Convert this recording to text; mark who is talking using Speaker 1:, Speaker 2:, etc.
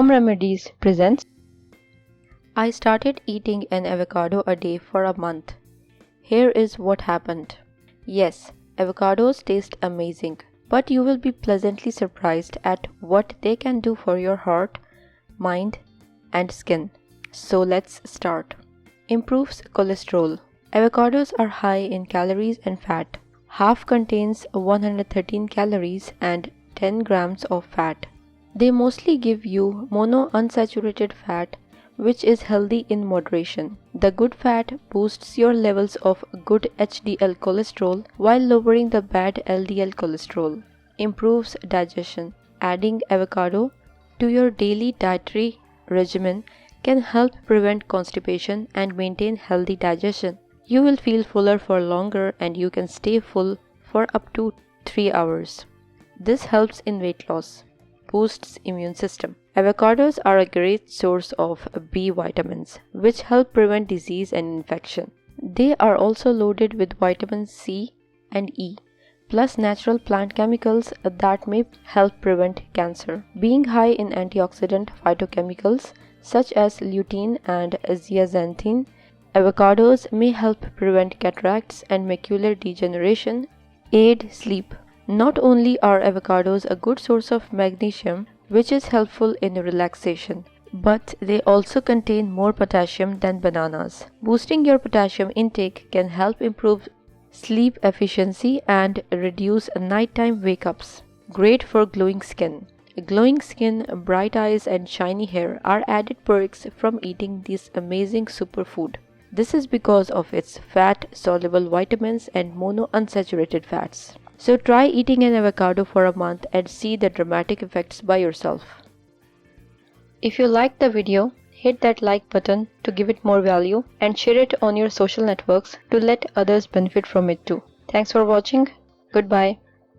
Speaker 1: Remedies presents. I started eating an avocado a day for a month. Here is what happened. Yes, avocados taste amazing, but you will be pleasantly surprised at what they can do for your heart, mind, and skin. So let's start. Improves cholesterol. Avocados are high in calories and fat. Half contains 113 calories and 10 grams of fat. They mostly give you monounsaturated fat, which is healthy in moderation. The good fat boosts your levels of good HDL cholesterol while lowering the bad LDL cholesterol. Improves digestion. Adding avocado to your daily dietary regimen can help prevent constipation and maintain healthy digestion. You will feel fuller for longer and you can stay full for up to 3 hours. This helps in weight loss. Boosts immune system. Avocados are a great source of B vitamins, which help prevent disease and infection. They are also loaded with vitamins C and E, plus natural plant chemicals that may help prevent cancer. Being high in antioxidant phytochemicals such as lutein and zeaxanthin, avocados may help prevent cataracts and macular degeneration, aid sleep. Not only are avocados a good source of magnesium, which is helpful in relaxation, but they also contain more potassium than bananas. Boosting your potassium intake can help improve sleep efficiency and reduce nighttime wake-ups. Great for glowing skin. Glowing skin, bright eyes, and shiny hair are added perks from eating this amazing superfood. This is because of its fat-soluble vitamins and monounsaturated fats. So try eating an avocado for a month and see the dramatic effects by yourself. If you liked the video, hit that like button to give it more value and share it on your social networks to let others benefit from it too. Thanks for watching. Goodbye.